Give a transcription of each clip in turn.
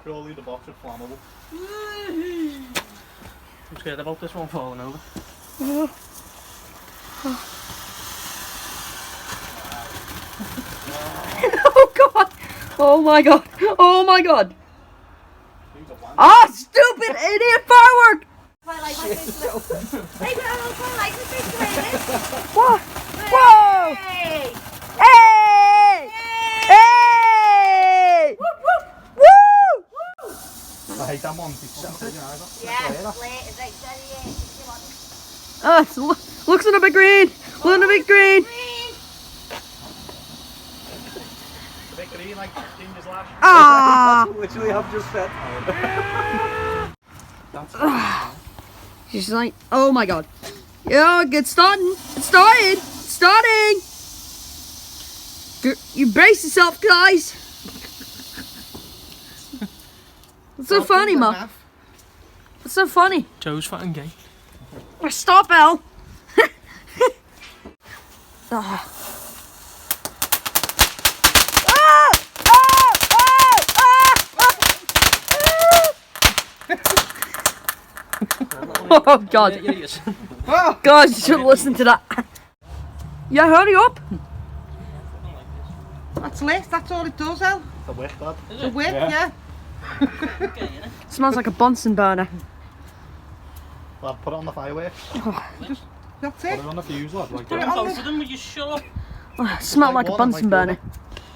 Surely the box is flammable. I'm scared about this one falling over. Oh god! Oh my god! Oh my god! Ah, stupid idiot firework! Twilight, my face to Hey, but I'm Twilight, my face to What? Whoa! Hey! Hey! Hey! Whoop, whoop! Woo! I hate that one. It's Yeah, late, it's like 38. Ah, looks a little bit green. A little bit green. a bit green like Ginger's lash. Ah! That's literally I've just said. She's like, oh my god. Yeah, it's starting. It's starting. It's starting. You brace yourself, guys. What's so funny, Mum? What's so funny? Joe's fat and gay. Stop, Elle. Ah. Oh god. Oh god, you should listen to that. Yeah, hurry up. That's lit, that's all it does, El. The wick, Dad. The wick, yeah. Smells like a Bunsen burner. Lad, put it on the firework. That's Put it. it on the fuse, lad. Like Put it that. on Both of them, would you shut up? Oh, smell like a one, Bunsen like burner.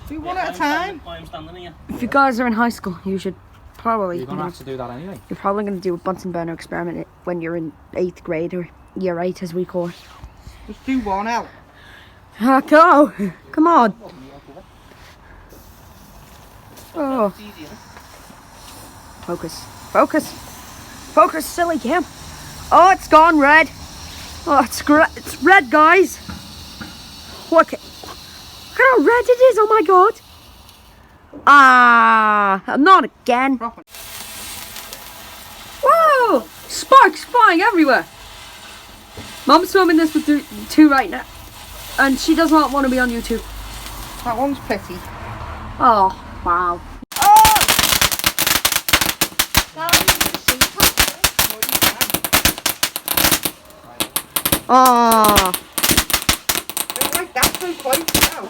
Do one at a time. I'm standing here. If you guys are in high school, you should probably. You're gonna have to do that anyway. You're probably going to do a Bunsen burner experiment when you're in 8th grade or year 8 as we call it. Just do one, El. Go! Come on! Oh. Focus. Focus! Focus, silly Kim! Oh, it's gone red! Oh, it's red, guys! Look at how red it is, oh my god! Ah, not again! Whoa! Sparks flying everywhere! Mum's filming this with two right now, and she does not want to be on YouTube. That one's pretty. Oh, wow. Oh! Don't like that too close now.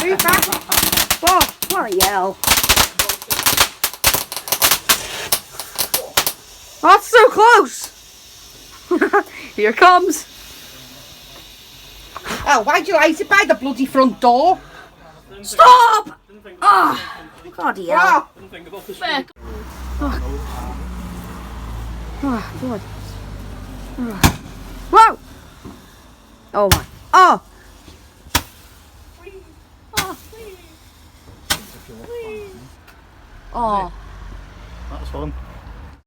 Move back! Oh, what a yell! That's so close! Here it comes! Oh, why'd you light it by the bloody front door? Stop! Ah! Bloody hell! Oh, Didn't think about this. Oh, God. Whoa! Oh my. Oh! Oh. That was fun.